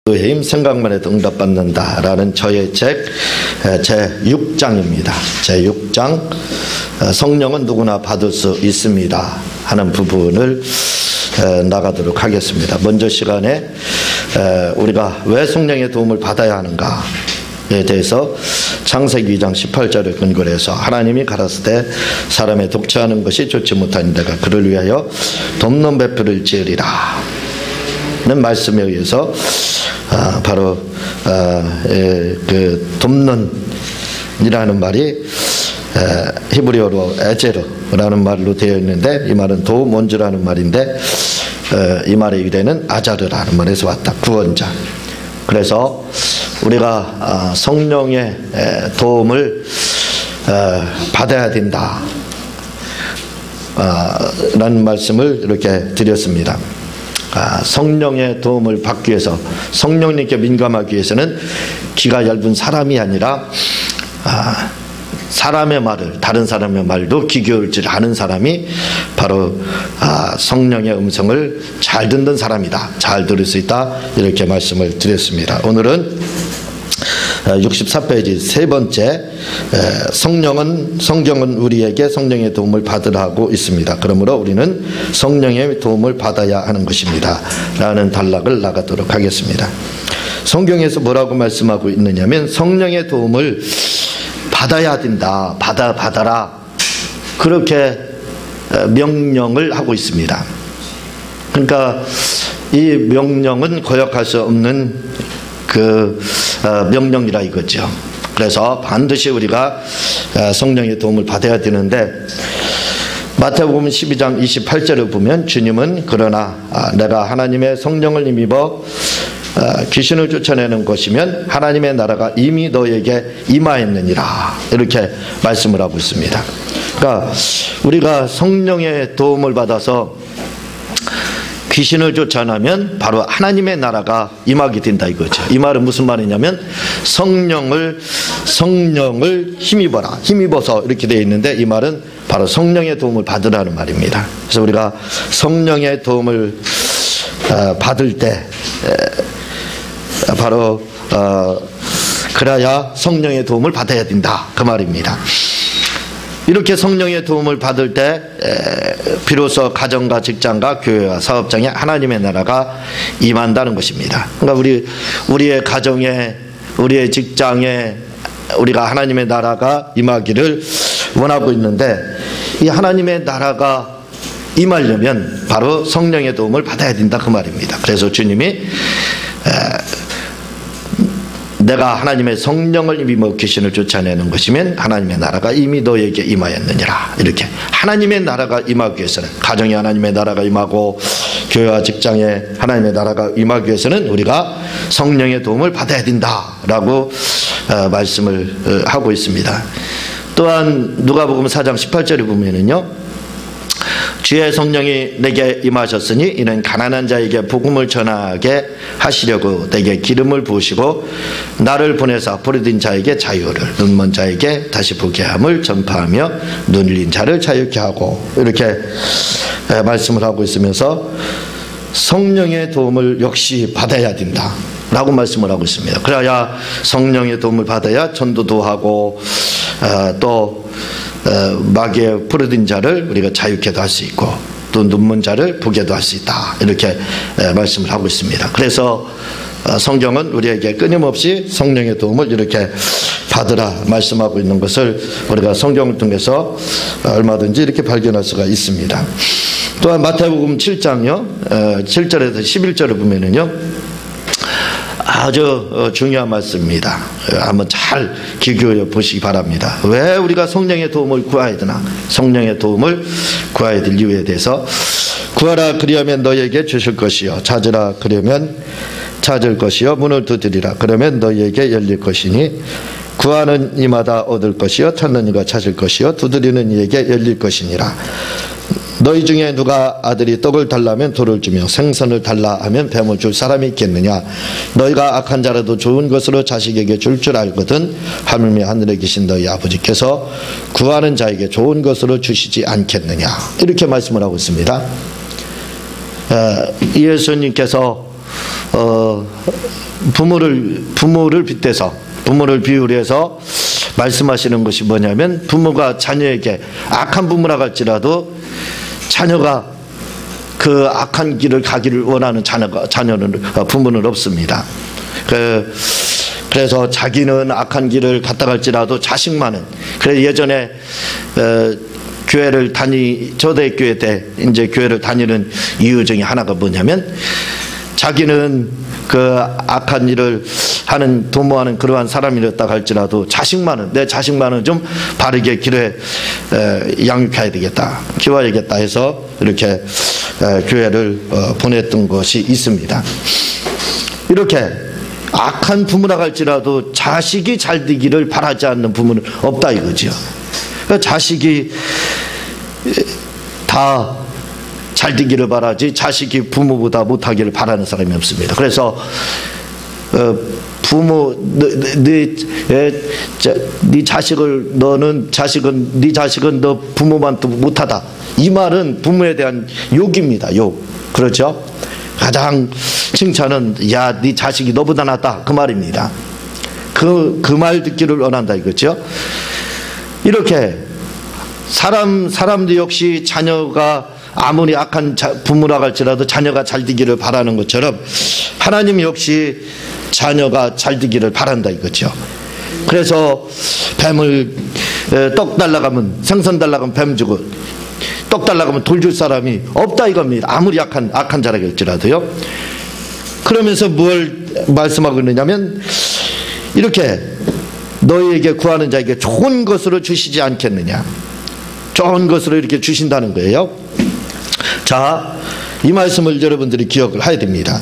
기도의 힘 생각만 해도 응답받는다라는 저의 책 제6장입니다. 제6장 성령은 누구나 받을 수 있습니다 하는 부분을 나가도록 하겠습니다. 먼저 시간에 우리가 왜 성령의 도움을 받아야 하는가에 대해서 창세기 2장 18절을 근거로 해서 하나님이 가라사대 사람의 독처하는 것이 좋지 못하니 내가 그를 위하여 돕는 배필을 지으리라 는 말씀에 의해서 바로 그 돕는이라는 말이 히브리어로 에제르라는 말로 되어 있는데 이 말은 도움 원주라는 말인데 이 말의 유래는 아자르라는 말에서 왔다. 구원자. 그래서 우리가 성령의 도움을 받아야 된다 라는 말씀을 이렇게 드렸습니다. 성령의 도움을 받기 위해서 성령님께 민감하기 위해서는 귀가 얇은 사람이 아니라 사람의 말을 다른 사람의 말도 귀 기울일 줄 아는 사람이 바로 성령의 음성을 잘 듣는 사람이다. 잘 들을 수 있다. 이렇게 말씀을 드렸습니다. 오늘은 64페이지 세 번째 성경은 우리에게 성령의 도움을 받으라고 있습니다. 그러므로 우리는 성령의 도움을 받아야 하는 것입니다 라는 단락을 나가도록 하겠습니다. 성경에서 뭐라고 말씀하고 있느냐면 성령의 도움을 받아야 된다. 받아라 그렇게 명령을 하고 있습니다. 그러니까 이 명령은 거역할 수 없는 그 명령이라 이거죠. 그래서 반드시 우리가 성령의 도움을 받아야 되는데 마태복음 12장 28절을 보면 주님은 그러나 내가 하나님의 성령을 힘입어 귀신을 쫓아내는 것이면 하나님의 나라가 이미 너에게 임하였느니라 이렇게 말씀을 하고 있습니다. 그러니까 우리가 성령의 도움을 받아서 귀신을 쫓아내면 바로 하나님의 나라가 임하게 된다 이거죠. 이 말은 무슨 말이냐면 성령을 힘입어서 이렇게 되어 있는데 이 말은 바로 성령의 도움을 받으라는 말입니다. 그래서 우리가 성령의 도움을 받을 때 바로 그래야 성령의 도움을 받아야 된다 그 말입니다. 이렇게 성령의 도움을 받을 때 비로소 가정과 직장과 교회와 사업장에 하나님의 나라가 임한다는 것입니다. 그러니까 우리의 가정에 우리의 직장에 우리가 하나님의 나라가 임하기를 원하고 있는데 이 하나님의 나라가 임하려면 바로 성령의 도움을 받아야 된다 그 말입니다. 그래서 주님이 내가 하나님의 성령을 힘입어 귀신을 쫓아내는 것이면 하나님의 나라가 이미 너에게 임하였느니라 이렇게 하나님의 나라가 임하기 위해서는 가정에 하나님의 나라가 임하고 교회와 직장에 하나님의 나라가 임하기 위해서는 우리가 성령의 도움을 받아야 된다라고 말씀을 하고 있습니다. 또한 누가복음 4장 18절에 보면은요 주의 성령이 내게 임하셨으니 이는 가난한 자에게 복음을 전하게 하시려고 내게 기름을 부으시고 나를 보내사 버려진 자에게 자유를 눈먼 자에게 다시 보게 함을 전파하며 눈 흘린 자를 자유케 하고 이렇게 말씀을 하고 있으면서 성령의 도움을 역시 받아야 된다 라고 말씀을 하고 있습니다. 그래야 성령의 도움을 받아야 전도도 하고 또 마귀의 풀어진 자를 우리가 자유케도 할 수 있고 또 눈먼 자를 보게도 할 수 있다 이렇게 말씀을 하고 있습니다. 그래서 성경은 우리에게 끊임없이 성령의 도움을 이렇게 받으라 말씀하고 있는 것을 우리가 성경을 통해서 얼마든지 이렇게 발견할 수가 있습니다. 또한 마태복음 7장요 7절에서 11절을 보면은요 아주 중요한 말씀입니다. 한번 잘 귀 기울여 보시기 바랍니다. 왜 우리가 성령의 도움을 구해야 되나? 성령의 도움을 구해야 될 이유에 대해서 구하라 그리하면 너에게 주실 것이요 찾으라 그러면 찾을 것이요 문을 두드리라 그러면 너에게 열릴 것이니 구하는 이마다 얻을 것이요 찾는 이가 찾을 것이요 두드리는 이에게 열릴 것이니라. 너희 중에 누가 아들이 떡을 달라면 돌을 주며 생선을 달라 하면 뱀을 줄 사람이 있겠느냐? 너희가 악한 자라도 좋은 것으로 자식에게 줄 줄 알거든 하물며 하늘에 계신 너희 아버지께서 구하는 자에게 좋은 것으로 주시지 않겠느냐? 이렇게 말씀을 하고 있습니다. 예수님께서 부모를 빗대서, 부모를 비유로 해서 말씀하시는 것이 뭐냐면, 부모가 자녀에게 악한 부모라고 할지라도 자녀가 그 악한 길을 가기를 원하는 부모는 없습니다. 그래서 자기는 악한 길을 갔다 갈지라도 자식만은, 그래서 예전에 교회를 초대교회 때 이제 교회를 다니는 이유 중에 하나가 뭐냐면, 자기는 그 악한 일을 하는 도모하는 그러한 사람이었다 할지라도 내 자식만은 좀 바르게 길에 양육해야 되겠다, 키워야겠다 해서 이렇게 교회를 보냈던 것이 있습니다. 이렇게 악한 부모라고 할지라도 자식이 잘 되기를 바라지 않는 부모는 없다 이거죠. 그러니까 자식이 다 잘 되기를 바라지 자식이 부모보다 못하기를 바라는 사람이 없습니다. 그래서 네 자식은 너 부모만 못하다, 이 말은 부모에 대한 욕입니다. 욕. 그렇죠? 가장 칭찬은 야, 네 자식이 너보다 낫다, 그 말입니다. 그 말 듣기를 원한다 이거죠. 이렇게 사람도 역시 자녀가 아무리 악한 부모라고 할지라도 자녀가 잘 되기를 바라는 것처럼, 하나님 역시 자녀가 잘 되기를 바란다 이거죠. 그래서 뱀을 떡 달라가면, 생선 달라가면 뱀 주고, 떡 달라가면 돌 줄 사람이 없다 이겁니다. 아무리 악한 자라고 할지라도요. 그러면서 뭘 말씀하고 있느냐면, 이렇게 너희에게 구하는 자에게 좋은 것으로 주시지 않겠느냐. 좋은 것으로 이렇게 주신다는 거예요. 자, 이 말씀을 여러분들이 기억을 해야 됩니다.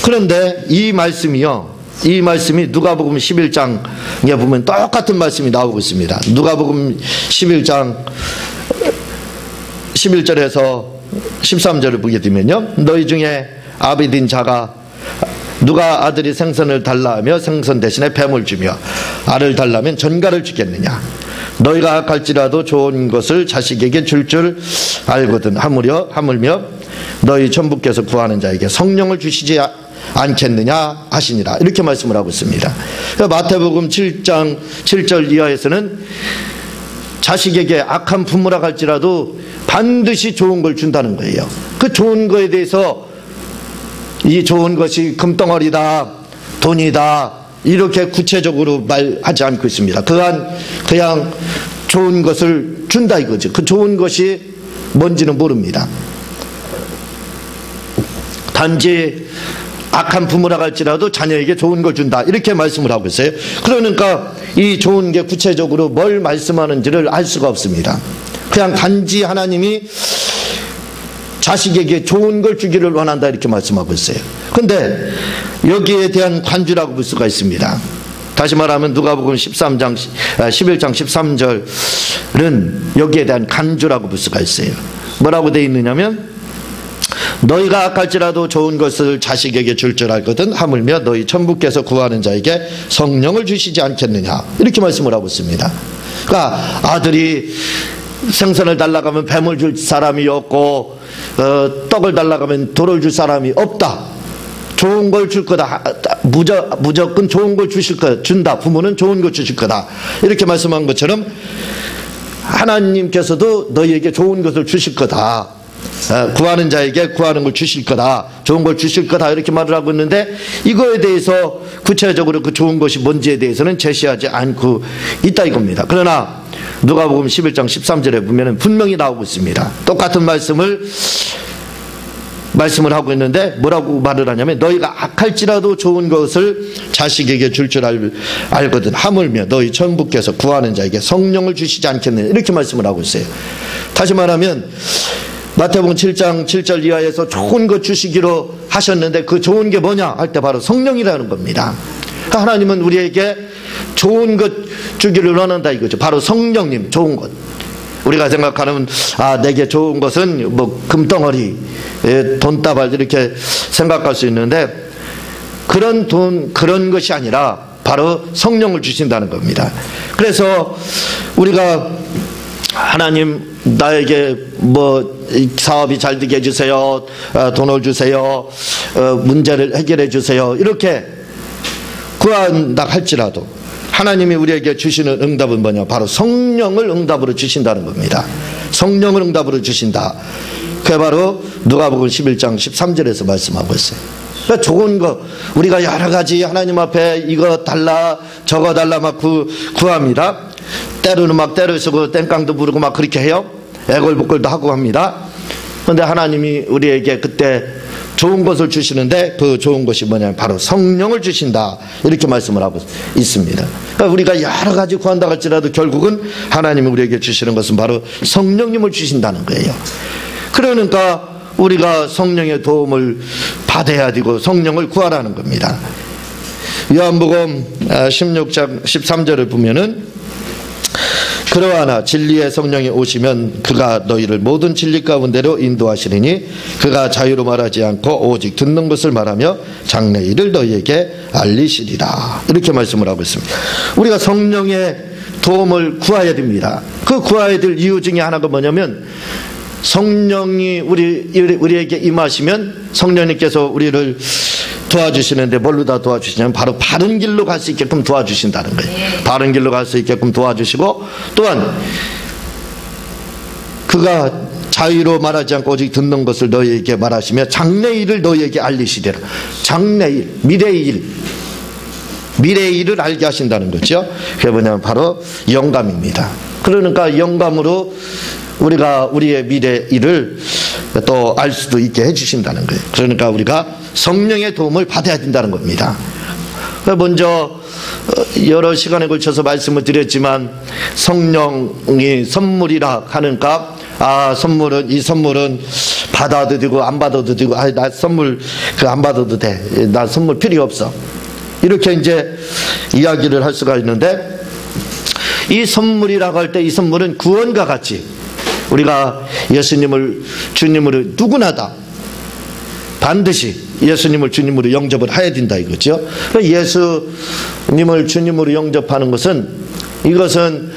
그런데 이 말씀이 누가복음 11장에 보면 똑같은 말씀이 나오고 있습니다. 누가복음 11장 11절에서 13절을 보게 되면요, 너희 중에 아비딘 자가 누가 아들이 생선을 달라 하며 생선 대신에 뱀을 주며 알을 달라면 전갈을 주겠느냐. 너희가 악할지라도 좋은 것을 자식에게 줄 알거든 하물며 너희 천부께서 구하는 자에게 성령을 주시지 않겠느냐 하시니라. 이렇게 말씀을 하고 있습니다. 마태복음 7장 7절 이하에서는 자식에게 악한 부모라고 할지라도 반드시 좋은 걸 준다는 거예요. 그 좋은 거에 대해서 이 좋은 것이 금덩어리다, 돈이다, 이렇게 구체적으로 말하지 않고 있습니다. 그냥 좋은 것을 준다 이거죠. 그 좋은 것이 뭔지는 모릅니다. 단지 악한 부모라고 할지라도 자녀에게 좋은 걸 준다, 이렇게 말씀을 하고 있어요. 그러니까 이 좋은 게 구체적으로 뭘 말씀하는지를 알 수가 없습니다. 그냥 단지 하나님이 자식에게 좋은 걸 주기를 원한다, 이렇게 말씀하고 있어요. 그런데 여기에 대한 관주라고 볼 수가 있습니다. 다시 말하면 누가복음 11장 13절은 여기에 대한 간주라고 볼 수가 있어요. 뭐라고 되어 있느냐면, 너희가 악할지라도 좋은 것을 자식에게 줄 알거든 하물며 너희 천부께서 구하는 자에게 성령을 주시지 않겠느냐, 이렇게 말씀을 하고 있습니다. 그러니까 아들이 생선을 달라고 하면 뱀을 줄 사람이 없고, 떡을 달라고 하면 돌을 줄 사람이 없다. 좋은 걸 줄 거다. 무조건 좋은 걸 준다. 부모는 좋은 걸 주실 거다. 이렇게 말씀한 것처럼 하나님께서도 너희에게 좋은 것을 주실 거다. 구하는 자에게 구하는 걸 주실 거다. 좋은 걸 주실 거다. 이렇게 말을 하고 있는데, 이거에 대해서 구체적으로 그 좋은 것이 뭔지에 대해서는 제시하지 않고 있다 이겁니다. 그러나 누가복음 11장 13절에 보면 분명히 나오고 있습니다. 똑같은 말씀을 하고 있는데 뭐라고 말을 하냐면, 너희가 악할지라도 좋은 것을 자식에게 줄 알거든 하물며 너희 천부께서 구하는 자에게 성령을 주시지 않겠느냐, 이렇게 말씀을 하고 있어요. 다시 말하면 마태복음 7장 7절 이하에서 좋은 것 주시기로 하셨는데, 그 좋은 게 뭐냐 할 때 바로 성령이라는 겁니다. 하나님은 우리에게 좋은 것 주기를 원한다 이거죠. 바로 성령님, 좋은 것. 우리가 생각하는 내게 좋은 것은 뭐 금덩어리, 돈다발, 이렇게 생각할 수 있는데, 그런 것이 아니라 바로 성령을 주신다는 겁니다. 그래서 우리가 하나님 나에게 뭐 사업이 잘 되게 해주세요. 돈을 주세요. 문제를 해결해 주세요. 이렇게 구한다 할지라도 하나님이 우리에게 주시는 응답은 뭐냐? 바로 성령을 응답으로 주신다는 겁니다. 성령을 응답으로 주신다. 그게 바로 누가복음 11장 13절에서 말씀하고 있어요. 그러니까 좋은 거 우리가 여러 가지 하나님 앞에 이거 달라 저거 달라 막 구합니다. 때로는 막 때를 쓰고 땡깡도 부르고 막 그렇게 해요. 애걸복걸도 하고 합니다. 그런데 하나님이 우리에게 그때 좋은 것을 주시는데 그 좋은 것이 뭐냐면 바로 성령을 주신다. 이렇게 말씀을 하고 있습니다. 그러니까 우리가 여러 가지 구한다 할지라도 결국은 하나님이 우리에게 주시는 것은 바로 성령님을 주신다는 거예요. 그러니까 우리가 성령의 도움을 받아야 되고 성령을 구하라는 겁니다. 요한복음 16장 13절을 보면은 그러하나 진리의 성령이 오시면 그가 너희를 모든 진리 가운데로 인도하시리니 그가 자유로 말하지 않고 오직 듣는 것을 말하며 장래일을 너희에게 알리시리라. 이렇게 말씀을 하고 있습니다. 우리가 성령의 도움을 구해야 됩니다. 그 구해야 될 이유 중에 하나가 뭐냐면 성령이 우리에게 임하시면 성령님께서 우리를 도와주시는데 뭘로 다 도와주시냐면 바로 바른 길로 갈 수 있게끔 도와주신다는 거예요. 바른 길로 갈 수 있게끔 도와주시고 또한 그가 자유로 말하지 않고 오직 듣는 것을 너희에게 말하시며 장래일을 너희에게 알리시리라. 장래일, 미래의 일을 알게 하신다는 거죠. 그게 뭐냐면 바로 영감입니다. 그러니까 영감으로 우리가 우리의 미래 일을 또 알 수도 있게 해주신다는 거예요. 그러니까 우리가 성령의 도움을 받아야 된다는 겁니다. 먼저 여러 시간에 걸쳐서 말씀을 드렸지만 성령이 선물이라 하니까 이 선물은 받아도 되고 안 받아도 되고 나 선물 안 받아도 돼. 나 선물 필요 없어. 이렇게 이제 이야기를 할 수가 있는데 이 선물이라고 할 때 이 선물은 구원과 같이 우리가 예수님을 주님으로 누구나 다 반드시 예수님을 주님으로 영접을 해야 된다 이거죠. 예수님을 주님으로 영접하는 것은 이것은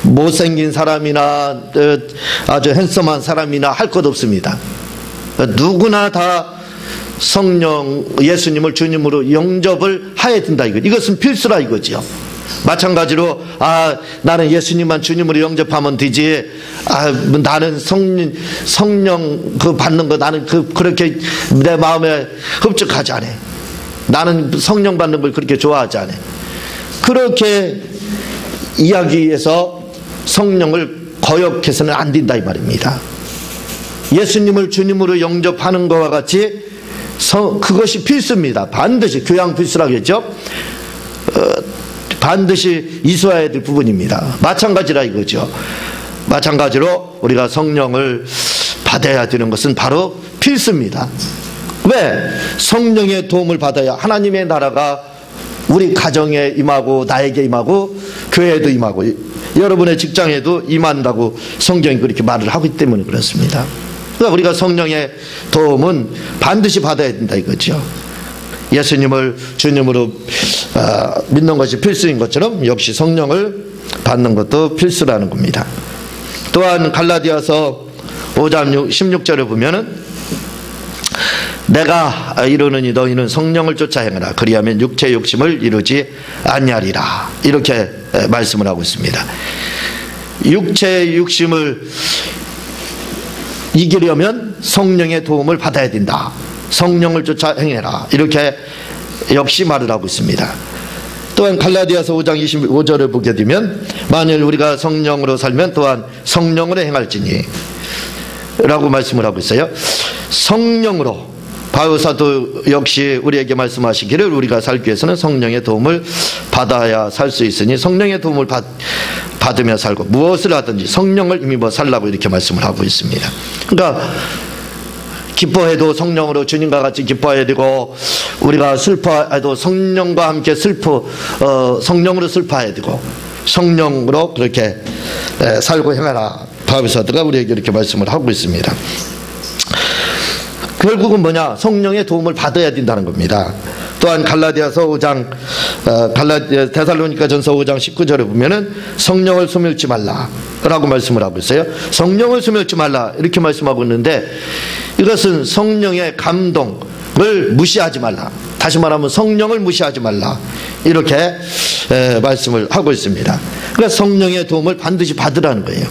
못생긴 사람이나 아주 핸섬한 사람이나 할 것 없습니다. 누구나 다 예수님을 주님으로 영접을 해야 된다 이거. 이것은 필수라 이거죠. 마찬가지로 나는 예수님만 주님으로 영접하면 되지 나는 성령 그 받는 거 나는 그렇게 내 마음에 흡족하지 않아. 나는 성령 받는 걸 그렇게 좋아하지 않아. 그렇게 이야기해서 성령을 거역해서는 안 된다 이 말입니다. 예수님을 주님으로 영접하는 것과 같이 그것이 필수입니다. 반드시 교양 필수라고 했죠. 반드시 있어야 될 부분입니다. 마찬가지라 이거죠. 마찬가지로 우리가 성령을 받아야 되는 것은 바로 필수입니다. 왜? 성령의 도움을 받아야 하나님의 나라가 우리 가정에 임하고 나에게 임하고 교회에도 임하고 여러분의 직장에도 임한다고 성경이 그렇게 말을 하기 때문에 그렇습니다. 그러니까 우리가 성령의 도움은 반드시 받아야 된다 이거죠. 예수님을 주님으로 믿는 것이 필수인 것처럼 역시 성령을 받는 것도 필수라는 겁니다. 또한 갈라디아서 5장 16절에 보면은 내가 이르노니 너희는 성령을 쫓아 행하라 그리하면 육체 욕심을 이루지 아니하리라 이렇게 말씀을 하고 있습니다. 육체의 욕심을 이기려면 성령의 도움을 받아야 된다. 성령을 쫓아 행해라 이렇게 역시 말을 하고 있습니다. 또한 갈라디아서 5장 25절을 보게 되면 만일 우리가 성령으로 살면 또한 성령으로 행할지니 라고 말씀을 하고 있어요. 성령으로 바울 사도 역시 우리에게 말씀하시기를 우리가 살기 위해서는 성령의 도움을 받아야 살 수 있으니 성령의 도움을 받으며 살고 무엇을 하든지 성령을 힘입어 살라고 이렇게 말씀을 하고 있습니다. 그러니까 기뻐해도 성령으로 주님과 같이 기뻐해야 되고 우리가 슬퍼해도 성령과 함께 성령으로 슬퍼해야 되고 성령으로 그렇게 살고 행하라. 바울 사도가 우리에게 이렇게 말씀을 하고 있습니다. 결국은 뭐냐? 성령의 도움을 받아야 된다는 겁니다. 또한 갈라디아서 5장 데살로니가전서 5장 19절에 보면은 성령을 소멸치 말라라고 말씀을 하고 있어요. 성령을 소멸치 말라 이렇게 말씀하고 있는데, 이것은 성령의 감동을 무시하지 말라, 다시 말하면 성령을 무시하지 말라 이렇게 말씀을 하고 있습니다. 그러니까 성령의 도움을 반드시 받으라는 거예요.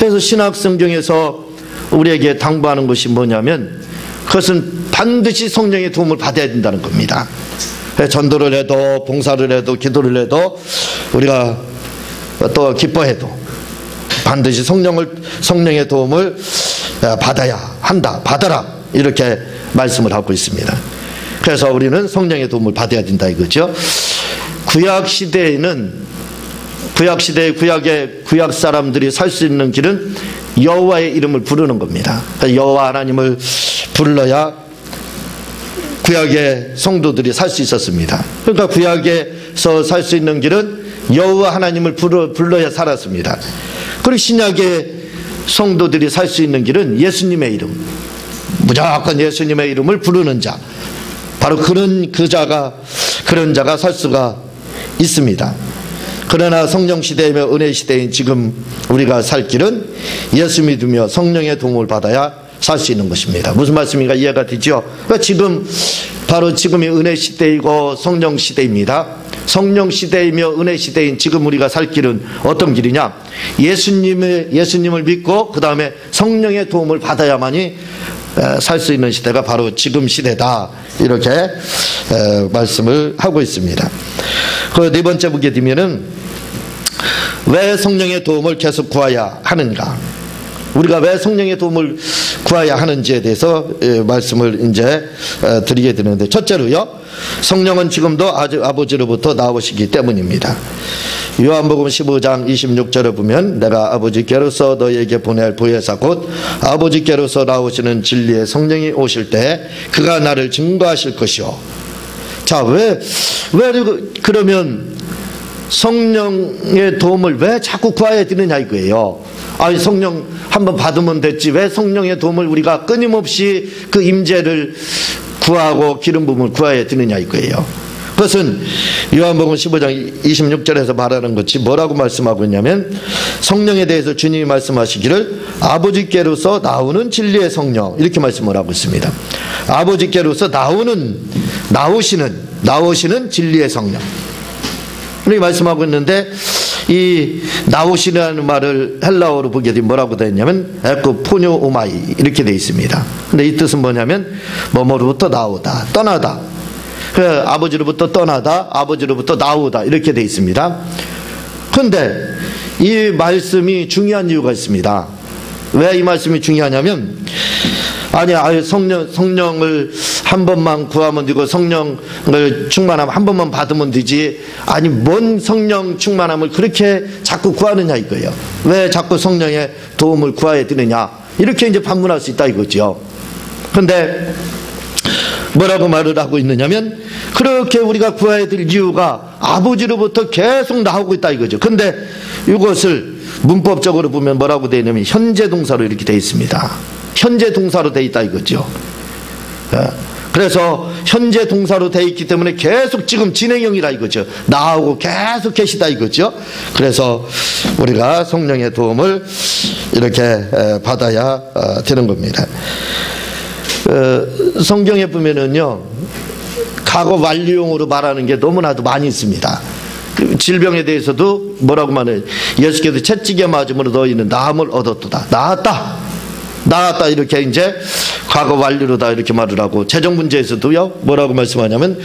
그래서 신약 성경에서 우리에게 당부하는 것이 뭐냐면, 그것은 반드시 성령의 도움을 받아야 된다는 겁니다. 전도를 해도 봉사를 해도 기도를 해도 우리가 또 기뻐해도 반드시 성령의 도움을 받아야 한다, 받아라 이렇게 말씀을 하고 있습니다. 그래서 우리는 성령의 도움을 받아야 된다 이거죠. 구약시대의 구약 사람들이 살 수 있는 길은 여호와의 이름을 부르는 겁니다. 여호와 하나님을 불러야 구약의 성도들이 살 수 있었습니다. 그러니까 구약에서 살 수 있는 길은 여호와 하나님을 불러야 살았습니다. 그리고 신약의 성도들이 살 수 있는 길은 예수님의 이름, 무조건 예수님의 이름을 부르는 자, 바로 그런 자가 살 수가 있습니다. 그러나 성령 시대이며 은혜 시대인 지금 우리가 살 길은 예수 믿으며 성령의 도움을 받아야 살 수 있는 것입니다. 무슨 말씀인가 이해가 되죠? 그러니까 바로 지금이 은혜 시대이고 성령 시대입니다. 성령 시대이며 은혜 시대인 지금 우리가 살 길은 어떤 길이냐? 예수님을 믿고 그 다음에 성령의 도움을 받아야만이 살 수 있는 시대가 바로 지금 시대다 이렇게 말씀을 하고 있습니다. 그 네 번째 보게 되면은 왜 성령의 도움을 계속 구해야 하는가? 우리가 왜 성령의 도움을 구해야 하는지에 대해서 말씀을 이제 드리게 되는데, 첫째로요, 성령은 지금도 아버지로부터 나오시기 때문입니다. 요한복음 15장 26절에 보면 내가 아버지께로서 너희에게 보낼 보혜사 곧 아버지께로서 나오시는 진리의 성령이 오실 때 그가 나를 증거하실 것이요. 자, 왜 그러면 성령의 도움을 왜 자꾸 구해야 되느냐 이거예요. 아니, 성령 한번 받으면 됐지 왜 성령의 도움을 우리가 끊임없이 그 임재를 구하고 기름 부음을 구해야 되느냐 이거예요. 그것은 요한복음 15장 26절에서 말하는 것이 뭐라고 말씀하고 있냐면, 성령에 대해서 주님이 말씀하시기를 아버지께로서 나오는 진리의 성령 이렇게 말씀을 하고 있습니다. 아버지께로서 나오시는 진리의 성령 이렇게 말씀하고 있는데, 이 나오시라는 말을 헬라어로 보게 되면 뭐라고 되어 있냐면 에코포뇨오마이 이렇게 되어 있습니다. 근데 이 뜻은 뭐냐면 뭐뭐로부터 나오다, 떠나다, 아버지로부터 떠나다, 아버지로부터 나오다 이렇게 되어 있습니다. 그런데 이 말씀이 중요한 이유가 있습니다. 왜 이 말씀이 중요하냐면, 아예 성령을 한 번만 구하면 되고 성령을 충만하면 한 번만 받으면 되지, 아니 뭔 성령 충만함을 그렇게 자꾸 구하느냐 이거예요. 왜 자꾸 성령의 도움을 구해야 되느냐 이렇게 이제 반문할 수 있다 이거죠. 그런데 뭐라고 말을 하고 있느냐면, 그렇게 우리가 구해야 될 이유가 아버지로부터 계속 나오고 있다 이거죠. 근데 이것을 문법적으로 보면 뭐라고 되어 있냐면 현재 동사로 이렇게 되어 있습니다. 현재 동사로 되어 있다 이거죠. 그래서 현재 동사로 되어 있기 때문에 계속 지금 진행형이라 이거죠. 나오고 계속 계시다 이거죠. 그래서 우리가 성령의 도움을 이렇게 받아야 되는 겁니다. 성경에 보면은요, 과거 완료형으로 말하는 게 너무나도 많이 있습니다. 질병에 대해서도 뭐라고 말해요? 예수께서 채찍에 맞음으로 너희는 나음을 얻었도다. 나았다 이렇게 이제 과거 완료로다 이렇게 말을 하고, 재정 문제에서도요 뭐라고 말씀하냐면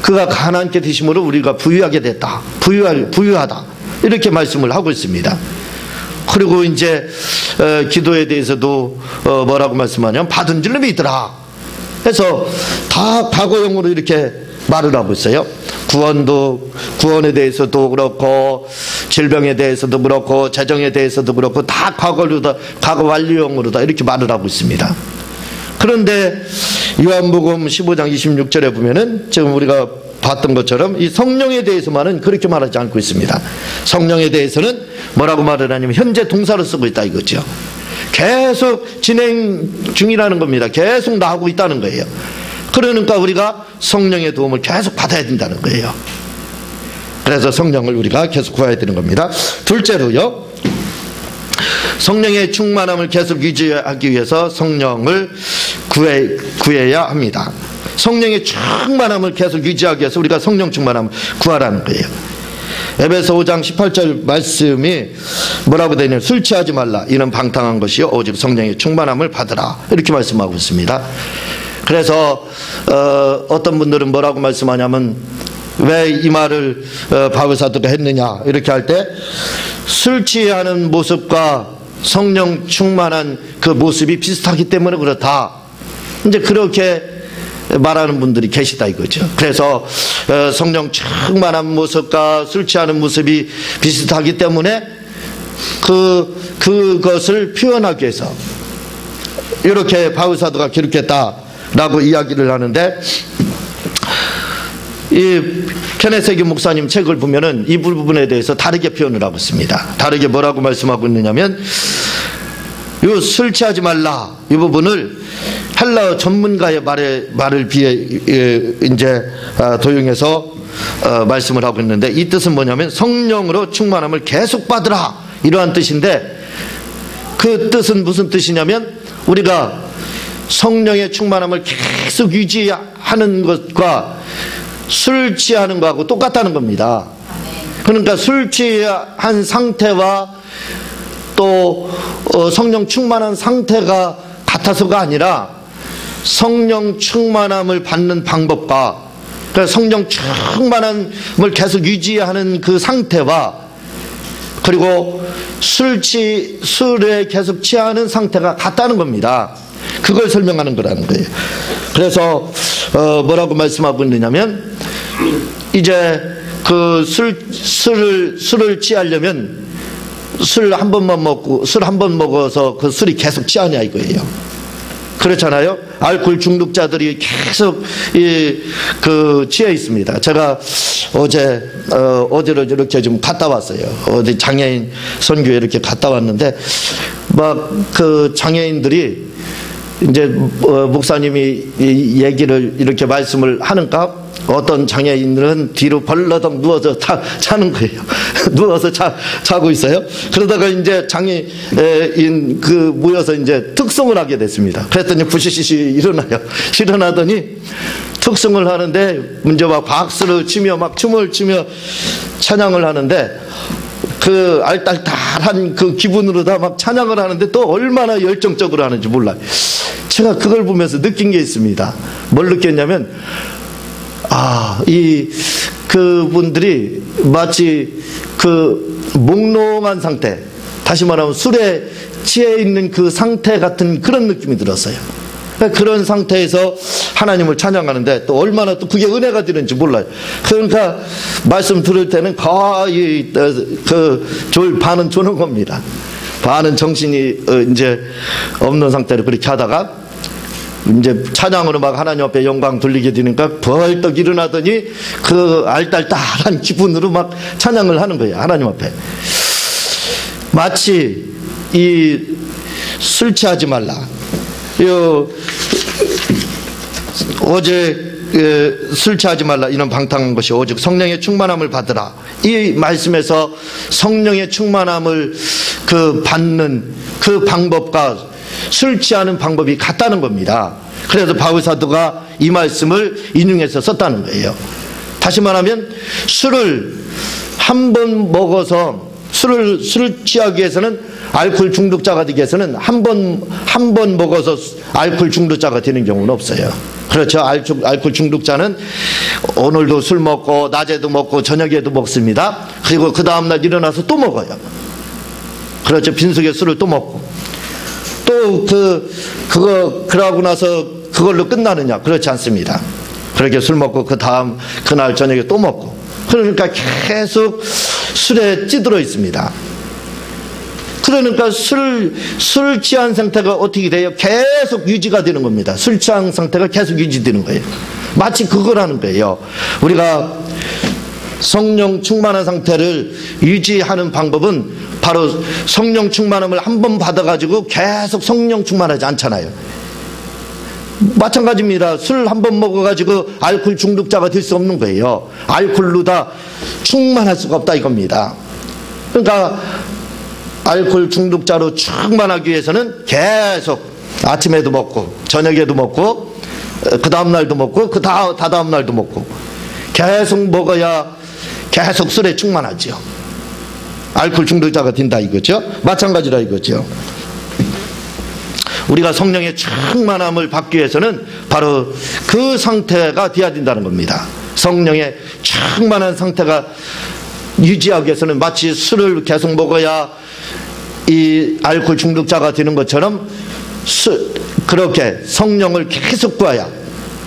그가 가나안께 드심으로 우리가 부유하게 됐다, 부유하다 이렇게 말씀을 하고 있습니다. 그리고 이제 기도에 대해서도 뭐라고 말씀하냐면 받은 줄로 믿더라. 그래서 다 과거형으로 이렇게 말을 하고 있어요. 구원에 대해서도 그렇고 질병에 대해서도 그렇고 재정에 대해서도 그렇고 다 과거 완료형으로다 이렇게 말을 하고 있습니다. 그런데 요한복음 15장 26절에 보면은 지금 우리가 봤던 것처럼 이 성령에 대해서만은 그렇게 말하지 않고 있습니다. 성령에 대해서는 뭐라고 말을 하냐면 현재 동사로 쓰고 있다 이거죠. 계속 진행 중이라는 겁니다. 계속 나오고 있다는 거예요. 그러니까 우리가 성령의 도움을 계속 받아야 된다는 거예요. 그래서 성령을 우리가 계속 구해야 되는 겁니다. 둘째로요, 성령의 충만함을 계속 유지하기 위해서 성령을 구해야 합니다. 성령의 충만함을 계속 유지하기 위해서 우리가 성령 충만함을 구하라는 거예요. 에베소 5장 18절 말씀이 뭐라고 되어 있냐면, 술 취하지 말라, 이는 방탕한 것이요 오직 성령의 충만함을 받으라, 이렇게 말씀하고 있습니다. 그래서 어떤 분들은 뭐라고 말씀하냐면, 왜 이 말을 바울 사도가 했느냐 이렇게 할 때, 술 취하는 모습과 성령 충만한 그 모습이 비슷하기 때문에 그렇다, 이제 그렇게 말하는 분들이 계시다 이거죠. 그래서 성령 충만한 모습과 술 취하는 모습이 비슷하기 때문에 그것을 표현하기 위해서 이렇게 바울 사도가 기록했다라고 이야기를 하는데, 이 케네세기 목사님 책을 보면은 이 부분에 대해서 다르게 표현을 하고 있습니다. 다르게 뭐라고 말씀하고 있느냐면, 이 술 취하지 말라 이 부분을 헬라어 전문가의 말을 이제 도용해서 말씀을 하고 있는데, 이 뜻은 뭐냐면 성령으로 충만함을 계속 받으라, 이러한 뜻인데, 그 뜻은 무슨 뜻이냐면, 우리가 성령의 충만함을 계속 유지하는 것과 술 취하는 거하고 똑같다는 겁니다. 그러니까 술 취한 상태와 또 성령 충만한 상태가 같아서가 아니라, 성령 충만함을 받는 방법과, 그러니까 성령 충만함을 계속 유지하는 그 상태와, 그리고 술에 계속 취하는 상태가 같다는 겁니다. 그걸 설명하는 거라는 거예요. 그래서 뭐라고 말씀하고 있느냐면, 이제 그 술을 취하려면 술 한 번만 먹고, 술 한 번 먹어서 그 술이 계속 취하냐 이거예요. 그렇잖아요. 알코올 중독자들이 계속 취해 있습니다. 제가 어디로 이렇게 좀 갔다 왔어요. 어디 장애인 선교에 이렇게 갔다 왔는데, 막 그 장애인들이 이제 목사님이 이 얘기를 이렇게 말씀을 하는가, 어떤 장애인은 뒤로 벌러덩 누워서 자는 거예요. 누워서 자고 있어요. 그러다가 이제 장애인 모여서 이제 특송을 하게 됐습니다. 그랬더니 부시시시 일어나요. 일어나더니 특송을 하는데, 문제 막 박수를 치며 막 춤을 추며 찬양을 하는데, 그 알딸딸한 그 기분으로다 막 찬양을 하는데 또 얼마나 열정적으로 하는지 몰라요. 제가 그걸 보면서 느낀 게 있습니다. 뭘 느꼈냐면, 그분들이 마치 그 몽롱한 상태, 다시 말하면 술에 취해 있는 그 상태 같은 그런 느낌이 들었어요. 그런 상태에서 하나님을 찬양하는데 또 얼마나 또 그게 은혜가 되는지 몰라요. 그러니까 말씀 들을 때는 거의 반은 조는 겁니다. 반은 정신이 이제 없는 상태로 그렇게 하다가 이제 찬양으로 막 하나님 앞에 영광 돌리게 되니까 벌떡 일어나더니 그 알딸딸한 기분으로 막 찬양을 하는 거예요. 하나님 앞에. 마치 이 술 취하지 말라, 어제 술 취하지 말라, 이는 방탕한 것이 오직 성령의 충만함을 받으라, 이 말씀에서 성령의 충만함을 받는 그 방법과 술 취하는 방법이 같다는 겁니다. 그래서 바울 사도가 이 말씀을 인용해서 썼다는 거예요. 다시 말하면, 술을 한 번 먹어서 술을 취하기 위해서는, 알코올 중독자가 되기 위해서는 한 번 먹어서 알코올 중독자가 되는 경우는 없어요. 그렇죠. 알코올 중독자는 오늘도 술 먹고 낮에도 먹고 저녁에도 먹습니다. 그리고 그 다음날 일어나서 또 먹어요. 그렇죠. 빈속에 술을 또 먹고, 또 그러고 나서 그걸로 끝나느냐? 그렇지 않습니다. 그렇게 술 먹고 그날 저녁에 또 먹고, 그러니까 계속 술에 찌들어 있습니다. 그러니까 술 취한 상태가 어떻게 돼요? 계속 유지가 되는 겁니다. 술 취한 상태가 계속 유지되는 거예요. 마치 그거라는 거예요. 우리가 성령 충만한 상태를 유지하는 방법은 바로 성령 충만함을 한 번 받아가지고 계속 성령 충만하지 않잖아요. 마찬가지입니다. 술 한 번 먹어가지고 알코올 중독자가 될 수 없는 거예요. 알코올로 다 충만할 수가 없다 이겁니다. 그러니까 알코올 중독자로 충만하기 위해서는 계속 아침에도 먹고 저녁에도 먹고 그 다음날도 먹고 그 다다음날도 먹고 계속 먹어야 계속 술에 충만하죠. 알코올 중독자가 된다 이거죠. 마찬가지라 이거죠. 우리가 성령의 충만함을 받기 위해서는 바로 그 상태가 되어야 된다는 겁니다. 성령의 충만한 상태가 유지하기 위해서는 마치 술을 계속 먹어야 이 알코올 중독자가 되는 것처럼 그렇게 성령을 계속 구하야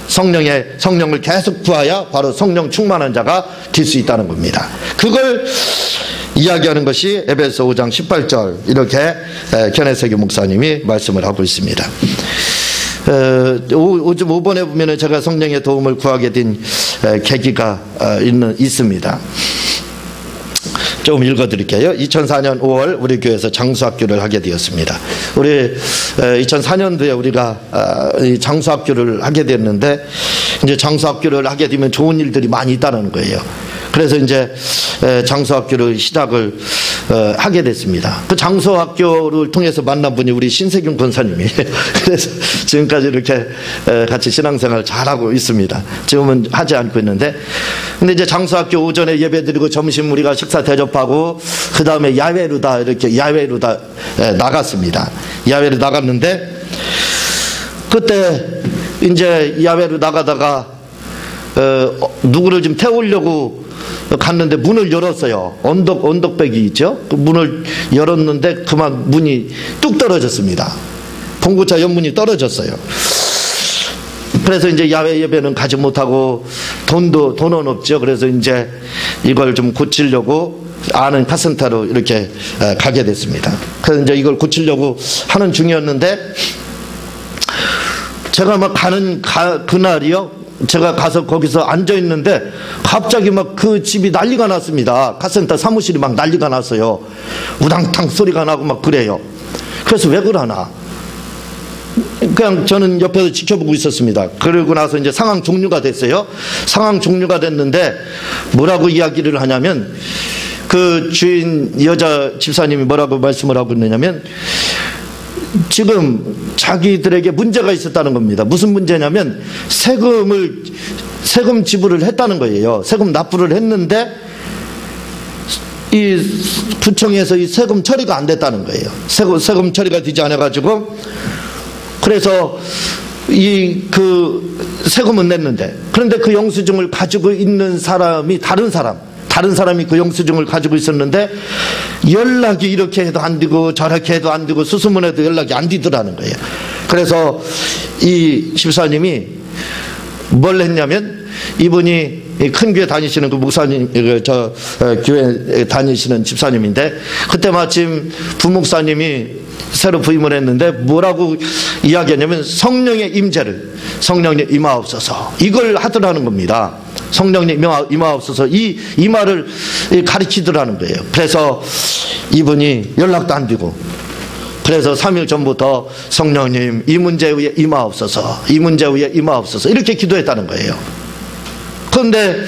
성령을 계속 구하야 바로 성령 충만한 자가 될 수 있다는 겁니다. 그걸 이야기하는 것이 에베소 5장 18절 이렇게 견해세교 목사님이 말씀을 하고 있습니다. 5번에 보면 제가 성령의 도움을 구하게 된 계기가 있습니다. 조금 읽어드릴게요. 2004년 5월 우리 교회에서 장수학교를 하게 되었습니다. 우리 2004년도에 우리가 장수학교를 하게 됐는데 이제 장수학교를 하게 되면 좋은 일들이 많이 있다는 거예요. 그래서 이제 장수학교를 시작을 하게 됐습니다. 그 장수학교를 통해서 만난 분이 우리 신세균 권사님이 그래서 지금까지 이렇게 같이 신앙생활 잘하고 있습니다. 지금은 하지 않고 있는데 근데 이제 장수학교 오전에 예배드리고 점심 우리가 식사 대접하고 그 다음에 야외로 다 나갔습니다. 야외로 나갔는데 그때 이제 야외로 나가다가 누구를 좀 태우려고 갔는데 문을 열었어요. 언덕백이 있죠. 그 문을 열었는데 그만 문이 뚝 떨어졌습니다. 봉구차 연문이 떨어졌어요. 그래서 이제 야외 예배는 가지 못하고 돈은 없죠. 그래서 이제 이걸 좀 고치려고 아는 카센터로 이렇게 가게 됐습니다. 그래서 이제 이걸 고치려고 하는 중이었는데 제가 막 가는 그날이요. 제가 가서 거기서 앉아 있는데 갑자기 막 그 집이 난리가 났습니다. 카센터 사무실이 막 난리가 났어요. 우당탕 소리가 나고 막 그래요. 그래서 왜 그러나? 그냥 저는 옆에서 지켜보고 있었습니다. 그러고 나서 이제 상황 종료가 됐어요. 상황 종료가 됐는데 뭐라고 이야기를 하냐면 그 주인 여자 집사님이 뭐라고 말씀을 하고 있느냐면 지금 자기들에게 문제가 있었다는 겁니다. 무슨 문제냐면 세금 지불을 했다는 거예요. 세금 납부를 했는데 이 구청에서 이 세금 처리가 안 됐다는 거예요. 세금 처리가 되지 않아 가지고 그래서 그 세금은 냈는데 그런데 그 영수증을 가지고 있는 사람이 다른 사람이 그 영수증을 가지고 있었는데 연락이 이렇게 해도 안 되고 저렇게 해도 안 되고 수소문해도 연락이 안 되더라는 거예요. 그래서 이 집사님이 뭘 했냐면 이분이 큰 교회 다니시는 그 목사님, 교회 다니시는 집사님인데 그때 마침 부목사님이 새로 부임을 했는데 뭐라고 이야기했냐면 성령의 성령님 임하옵소서 이걸 하더라는 겁니다. 성령님 임하옵소서 이 말을 가르치더라는 거예요. 그래서 이분이 연락도 안 되고 그래서 3일 전부터 성령님 이 문제 위에 임하옵소서 이 문제 위에 임하옵소서 이렇게 기도했다는 거예요. 그런데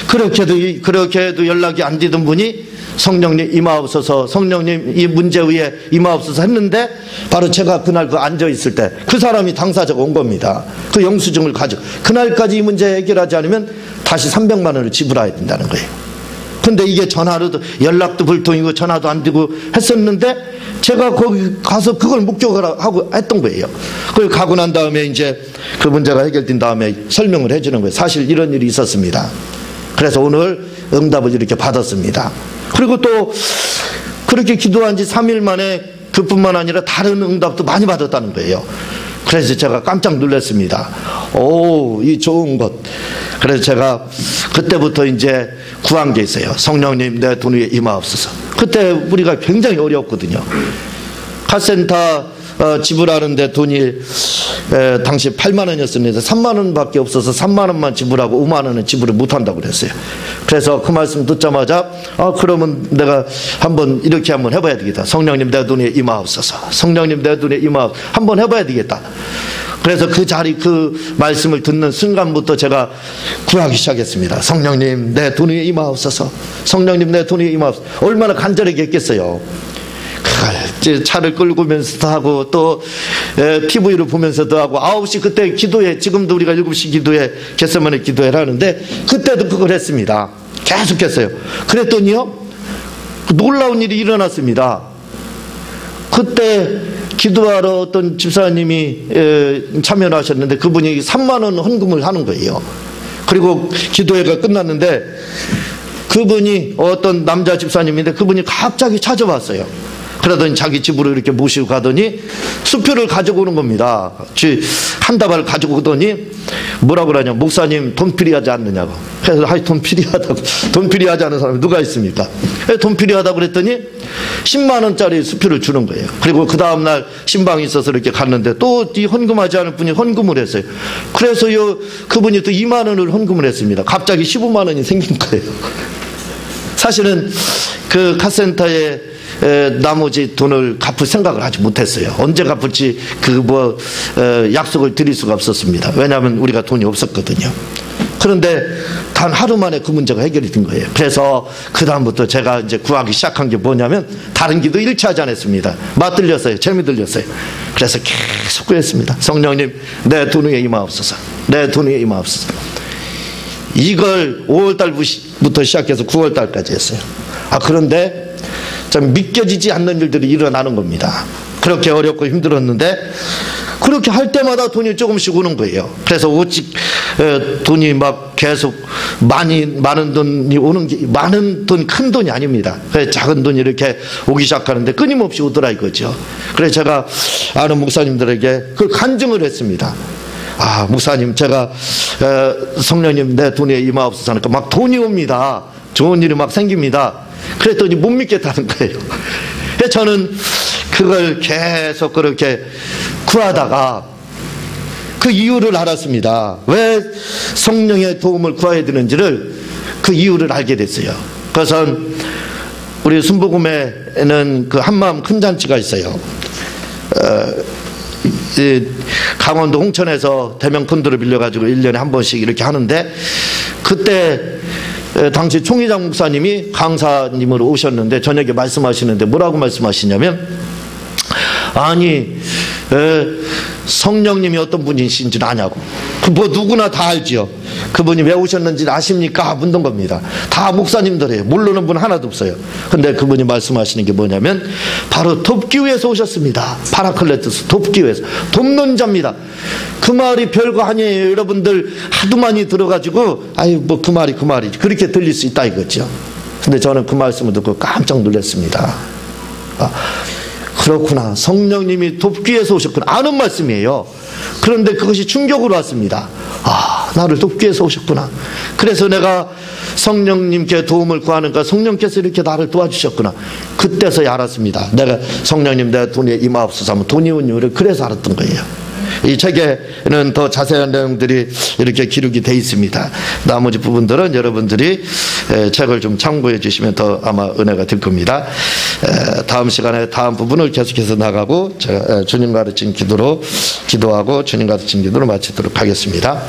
그렇게도 연락이 안 되던 분이 성령님 임하옵소서 성령님 이 문제 위에 임하옵소서 했는데 바로 제가 그날 앉아 있을 때 그 사람이 당사자가 온 겁니다. 그 영수증을 가지고 그날까지 이 문제 해결하지 않으면 다시 300만 원을 지불해야 된다는 거예요. 근데 이게 전화로도 연락도 불통이고 전화도 안 되고 했었는데 제가 거기 가서 그걸 목격하고 했던 거예요. 그걸 가고 난 다음에 이제 그 문제가 해결된 다음에 설명을 해주는 거예요. 사실 이런 일이 있었습니다. 그래서 오늘 응답을 이렇게 받았습니다. 그리고 또 그렇게 기도한 지 3일 만에 그뿐만 아니라 다른 응답도 많이 받았다는 거예요. 그래서 제가 깜짝 놀랐습니다. 이 좋은 것. 그래서 제가 그때부터 이제 구한 게 있어요. 성령님 내 돈 위에 임하옵소서. 그때 우리가 굉장히 어려웠거든요. 카센터 지불하는데 돈이 당시 8만 원이었습니다. 3만 원밖에 없어서 3만 원만 지불하고 5만 원은 지불을 못한다고 그랬어요. 그래서 그 말씀 듣자마자 그러면 내가 이렇게 한번 해봐야 되겠다. 성령님 내 돈 위에 임하옵소서. 성령님 내 돈 위에 임하옵소서. 한번 해봐야 되겠다. 그래서 그 자리 그 말씀을 듣는 순간부터 제가 구하기 시작했습니다. 성령님 내 돈 위에 임하옵소서. 성령님 내 돈 위에 임하옵소서. 얼마나 간절하게 했겠어요. 그걸 차를 끌고면서도 하고 또 TV를 보면서도 하고 9시 그때 기도회, 지금도 우리가 7시 기도회 겟세마네 기도회를 하는데 그때도 그걸 했습니다. 계속했어요. 그랬더니요 놀라운 일이 일어났습니다. 그때 기도하러 어떤 집사님이 참여를 하셨는데 그분이 3만 원 헌금을 하는 거예요. 그리고 기도회가 끝났는데 그분이 어떤 남자 집사님인데 그분이 갑자기 찾아왔어요. 그러더니 자기 집으로 이렇게 모시고 가더니 수표를 가지고 오는 겁니다. 한 다발을 가지고 오더니 뭐라고 그러냐, 목사님 돈 필요하지 않느냐고. 그래서 돈 필요하다고. 돈 필요하지 않은 사람이 누가 있습니까? 돈 필요하다고 그랬더니 10만 원짜리 수표를 주는 거예요. 그리고 그 다음날 신방이 있어서 이렇게 갔는데 또 이 헌금하지 않을 분이 헌금을 했어요. 그래서 그분이 또 2만 원을 헌금을 했습니다. 갑자기 15만 원이 생긴 거예요. 사실은 그 카센터에 나머지 돈을 갚을 생각을 하지 못했어요. 언제 갚을지 약속을 드릴 수가 없었습니다. 왜냐하면 우리가 돈이 없었거든요. 그런데 단 하루 만에 그 문제가 해결이 된 거예요. 그래서 그 다음부터 제가 이제 구하기 시작한 게 뭐냐면 다른 기도 일치하지 않았습니다. 맛들렸어요. 재미 들렸어요. 그래서 계속 구했습니다. 성령님 내 돈 위에 임하옵소서. 내 돈 위에 임하옵소서. 이걸 5월달부터 시작해서 9월달까지 했어요. 그런데 좀 믿겨지지 않는 일들이 일어나는 겁니다. 그렇게 어렵고 힘들었는데 그렇게 할 때마다 돈이 조금씩 오는 거예요. 그래서 오직 돈이 막 계속 많은 돈이 오는 게 많은 돈, 큰 돈이 아닙니다. 그래서 작은 돈이 이렇게 오기 시작하는데 끊임없이 오더라 이거죠. 그래서 제가 아는 목사님들에게 그걸 간증을 했습니다. 목사님 제가 성령님 내 돈 위에 임하옵소서 하니까 막 돈이 옵니다. 좋은 일이 막 생깁니다. 그랬더니 못 믿겠다는 거예요. 저는 그걸 계속 그렇게 구하다가 그 이유를 알았습니다. 왜 성령의 도움을 구해야 되는지를 그 이유를 알게 됐어요. 그것은 우리 순복음에는 그 한마음 큰 잔치가 있어요. 강원도 홍천에서 대명폰도를 빌려가지고 1년에 한 번씩 이렇게 하는데 그때 당시 총회장 목사님이 강사님으로 오셨는데 저녁에 말씀하시는데 뭐라고 말씀하시냐면 성령님이 어떤 분이신지 아냐고. 누구나 다 알지요. 그분이 왜 오셨는지 아십니까? 묻는 겁니다. 다 목사님들이에요. 모르는 분 하나도 없어요. 근데 그분이 말씀하시는 게 뭐냐면 바로 돕기위해서 오셨습니다. 파라클레토스 돕기위해서. 돕는 자입니다. 그 말이 별거 아니에요. 여러분들 하도 많이 들어가지고 그 말이 그렇게 들릴 수 있다 이거죠. 근데 저는 그 말씀을 듣고 깜짝 놀랐습니다. 그렇구나. 성령님이 돕기 위해서 오셨구나. 아는 말씀이에요. 그런데 그것이 충격으로 왔습니다. 나를 돕기 위해서 오셨구나. 그래서 내가 성령님께 도움을 구하니까 성령께서 이렇게 나를 도와주셨구나. 그때서야 알았습니다. 내가 성령님 내 돈에 임하옵소서 하면 돈이 온 이유를 그래서 알았던 거예요. 이 책에는 더 자세한 내용들이 이렇게 기록이 되어 있습니다. 나머지 부분들은 여러분들이 책을 좀 참고해 주시면 더 아마 은혜가 될 겁니다. 다음 시간에 다음 부분을 계속해서 나가고 제가 주님 가르친 기도로 기도하고 주님 가르친 기도로 마치도록 하겠습니다.